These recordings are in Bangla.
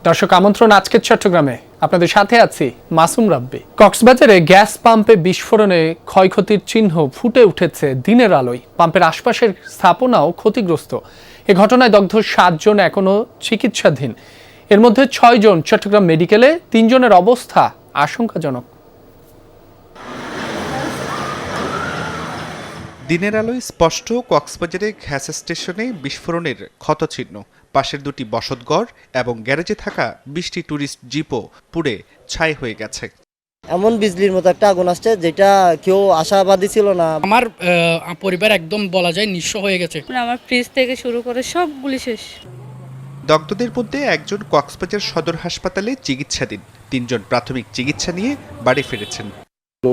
দর্শক আমন্ত্রণ আজকের চট্টগ্রামে, আপনাদের সাথে আছি মাসুম রাব্বি। কক্সবাজারে গ্যাস পাম্পে বিস্ফোরণে ক্ষয়ক্ষতির চিহ্ন ফুটে উঠেছে দিনের আলোয়। পাম্পের আশপাশের স্থাপনাও ক্ষতিগ্রস্ত। এ ঘটনায় দগ্ধ 7 জন এখনো চিকিৎসাধীন। এর মধ্যে 6 জন চট্টগ্রাম মেডিকেলে, 3 জনের অবস্থা আশঙ্কাজনক। দিনের আলোয় স্পষ্ট কক্সবাজারে গ্যাস স্টেশনে বিস্ফোরণের ক্ষতচিহ্ন। পাশের দুটি বসতঘর এবং গ্যারেজে থাকা 20টি ট্যুরিস্ট জিপও পুড়ে ছাই হয়ে গেছে। এমন বিজলির মতো একটা আগুন আসছে যেটা কেউ আশাবাদী ছিল না। আমার পরিবার একদম বলা যায় নিঃস্ব হয়ে গেছে। আমার ফ্রিজ থেকে শুরু করে সবগুলি শেষ। দগ্ধদের মধ্যে একজন কক্সবাজার সদর হাসপাতালে চিকিৎসাধীন, 3 জন প্রাথমিক চিকিৎসা নিয়ে বাড়ি ফিরেছেন।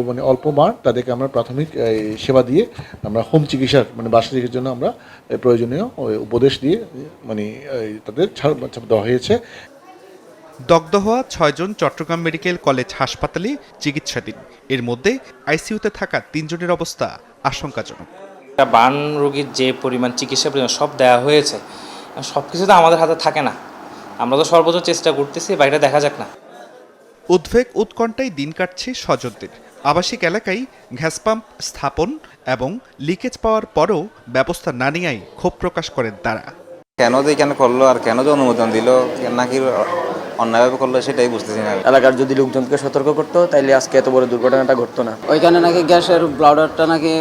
মানে অল্প মার তাদেরকে আমরা প্রাথমিক সেবা দিয়ে আমরা হোম চিকিৎসার বাসা চিকিৎসার জন্য আমরা প্রয়োজনীয় উপদেশ দিয়ে তাদের ছাড় দেওয়া হয়েছে। দগ্ধ হওয়া 6 জন চট্টগ্রাম মেডিকেল কলেজ হাসপাতালে চিকিৎসাধীন। এর মধ্যে আইসিইউতে থাকা 3 জনের অবস্থা আশঙ্কাজনক। বার্ন রোগীর যে পরিমাণ চিকিৎসা সব দেওয়া হয়েছে, সব কিছু তো আমাদের হাতে থাকে না। আমরা তো সর্বোচ্চ চেষ্টা করতেছি, বাইরে দেখা যাক না। উদ্বেগ উৎকণ্ঠায় দিন কাটছে স্বজনদের। আবাসিক এলাকায় গ্যাস পাম্প স্থাপন এবং লিকেজ পাওয়ার পরও ব্যবস্থা না নেওয়ায় ক্ষোভ প্রকাশ করেন তারা। কেন যে এখানে করলো আর কেন যে অনুমোদন দিল নাকি অন্যায়ভাবে করলো সেটাই বুঝতেছি না। এলাকার যদি লোকজনকে সতর্ক করতো তাইলে আজকে এত বড় দুর্ঘটনাটা ঘটতো না। ওইখানে নাকি গ্যাসের ব্লাডারটা নাকি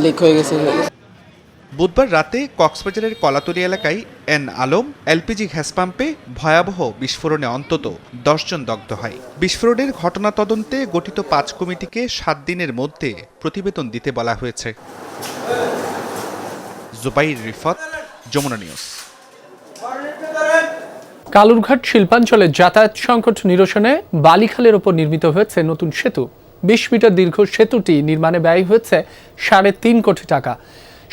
লিক হয়ে গেছে। বুধবার রাতে কক্সবাজারের কলাতলী এলাকায় এন আলম এলপিজি গ্যাস পাম্পে ভয়াবহ বিস্ফোরণে অন্তত 10 জন দগ্ধ হয়। বিস্ফোরণের ঘটনা তদন্তে গঠিত 5 কমিটিকে 7 দিনের মধ্যে প্রতিবেদন দিতে বলা হয়েছে। জুবাইর রিফাত, যমুনা নিউজ। কালুরঘাট শিল্পাঞ্চলে যাতায়াত সংকট নিরসনে বালিখালের ওপর নির্মিত হয়েছে নতুন সেতু। 20 মিটার দীর্ঘ সেতুটি নির্মাণে ব্যয় হয়েছে 3.5 কোটি টাকা।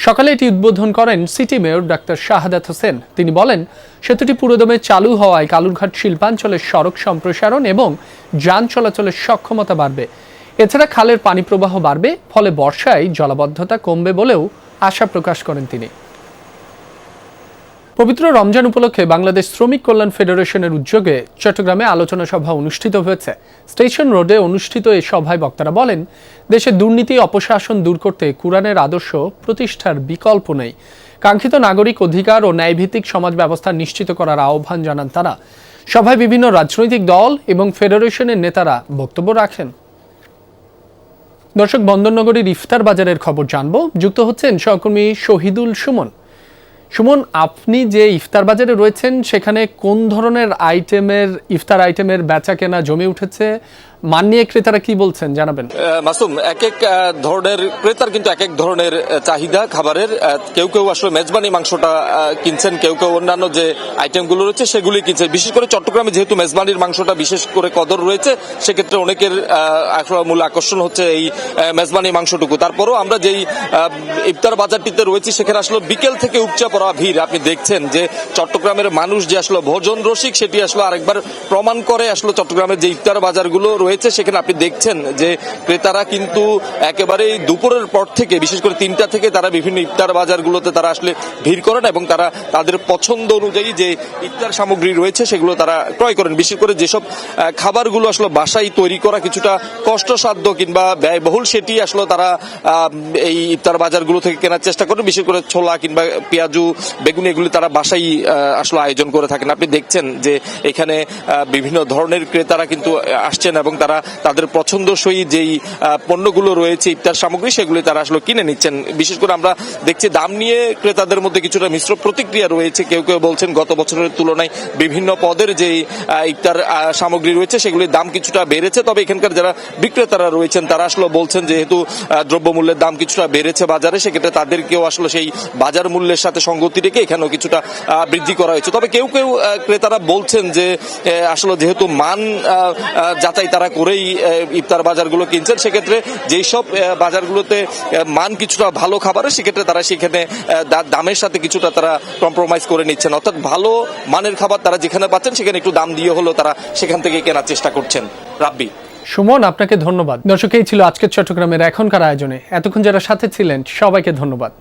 সকালে এটি উদ্বোধন করেন city mayor doctor Shahadat Hossain. তিনি বলেন, সেতুটি পুরোদমে চালু হওয়ায় কালুরঘাট শিল্পাঞ্চলের সড়ক সম্প্রসারণ এবং যান চলাচলের সক্ষমতা বাড়বে। এছাড়া খালের পানি প্রবাহ বাড়বে, ফলে বর্ষায় জলাবদ্ধতা কমবে বলেও আশা প্রকাশ করেন তিনি। পবিত্র রমজান উপলক্ষে বাংলাদেশ শ্রমিক কল্যাণ ফেডারেশনের উদ্যোগে চট্টগ্রামে আলোচনা সভা অনুষ্ঠিত হয়েছে। স্টেশন রোডে অনুষ্ঠিত এই সভায় বক্তারা বলেন, দেশে দুর্নীতি অপশাসন দূর করতে কুরআনের আদর্শ প্রতিষ্ঠার বিকল্প নেই। কাঙ্ক্ষিত নাগরিক অধিকার ও ন্যায়ভিত্তিক সমাজ ব্যবস্থা নিশ্চিত করার আহ্বান জানান তারা। সভায় বিভিন্ন রাজনৈতিক দল এবং ফেডারেশনের নেতারা বক্তব্য রাখেন। দর্শক, বন্দরনগরীর ইফতার বাজারের খবর জানবো। যুক্ত হচ্ছেন সহকর্মী শহীদুল সুমন। সুমন, আপনি যে ইফতার বাজারে রয়েছেন সেখানে কোন ধরনের ইফতার আইটেমের বেচা কেনা জমে উঠেছে? মান নিয়ে ক্রেতারা কি বলছেন জানাবেন। মাসুম, এক ধরনের ক্রেতার কিন্তু এক ধরনের চাহিদা খাবারের। কেউ কেউ আসলে মেজবানি মাংসটা কিনছেন, কেউ কেউ অন্যান্য যে আইটেমগুলো রয়েছে সেগুলি কিনছেন। বিশেষ করে চট্টগ্রামে যেহেতু মেজবানির মাংসটা বিশেষ করে কদর রয়েছে, সেক্ষেত্রে অনেকের মূল আকর্ষণ হচ্ছে এই মেজবানি মাংসটুকু। তারপরও আমরা যেই ইফতার বাজারটিতে রয়েছি সেখানে আসলে বিকেল থেকে উপচা পড়া ভিড়। আপনি দেখছেন যে চট্টগ্রামের মানুষ যে আসলে ভোজন রসিক, সেটি আসলে আরেকবার প্রমাণ করে। আসলে চট্টগ্রামের যে ইফতার বাজারগুলো রয়েছে সেখানে আপনি দেখছেন যে ক্রেতারা কিন্তু একেবারে দুপুরের পর থেকে, বিশেষ করে 3টা থেকে তারা বিভিন্ন ইফতার বাজারগুলোতে তারা আসলে ভিড় করেন এবং তারা তাদের পছন্দ অনুযায়ী যে ইফতার সামগ্রী রয়েছে সেগুলো তারা ক্রয় করেন। বিশেষ করে যেসব খাবারগুলো আসলে বাসায় তৈরি করা কিছুটা কষ্টসাধ্য কিংবা ব্যয়বহুল, সেটি আসলে তারা এই ইফতার বাজারগুলো থেকে কেনার চেষ্টা করেন। বিশেষ করে ছোলা কিংবা পেঁয়াজু, বেগুনি এগুলি তারা বাসায় আসলে আয়োজন করে থাকেন। আপনি দেখছেন যে এখানে বিভিন্ন ধরনের ক্রেতারা কিন্তু আসছেন এবং তারা তাদের পছন্দসই যেই পণ্যগুলো রয়েছে ইফতার সামগ্রী সেগুলি তারা আসলে কিনে নিচ্ছেন। বিশেষ করে আমরা দেখছি দাম নিয়ে ক্রেতাদের মধ্যে কিছুটা মিশ্র প্রতিক্রিয়া রয়েছে। কেউ কেউ বলছেন গত বছরের তুলনায় বিভিন্ন পদের যে ইফতার সামগ্রী রয়েছে সেগুলির দাম কিছুটা বেড়েছে। তবে এখানকার যারা বিক্রেতারা রয়েছেন তারা আসলে বলছেন যেহেতু দ্রব্যমূল্যের দাম কিছুটা বেড়েছে বাজারে, সেক্ষেত্রে তাদেরকেও আসলে সেই বাজার মূল্যের সাথে সঙ্গতি রেখে এখানেও কিছুটা বৃদ্ধি করা হয়েছে। তবে কেউ কেউ ক্রেতারা বলছেন যে আসলে যেহেতু মান যাচাই তারা করেই ইফতার বাজারগুলো কিনছেন, সেক্ষেত্রে যেই সব বাজারগুলোতে মান কিছুটা ভালো খাবারের, সেক্ষেত্রে তারা সেখানে দামের সাথে কিছুটা তারা কম্প্রোমাইজ করে নিচ্ছেন। অর্থাৎ ভালো মানের খাবার তারা যেখানে পাচ্ছেন সেখানে একটু দাম দিয়ে হলেও তারা সেখান থেকে কেনার চেষ্টা করছেন। রাব্বি, সুমন, আপনাকে ধন্যবাদ। দর্শক, এই ছিল আজকের চট্টগ্রামের এখনকার আয়োজনে। এতক্ষণ যারা সাথে ছিলেন সবাইকে ধন্যবাদ।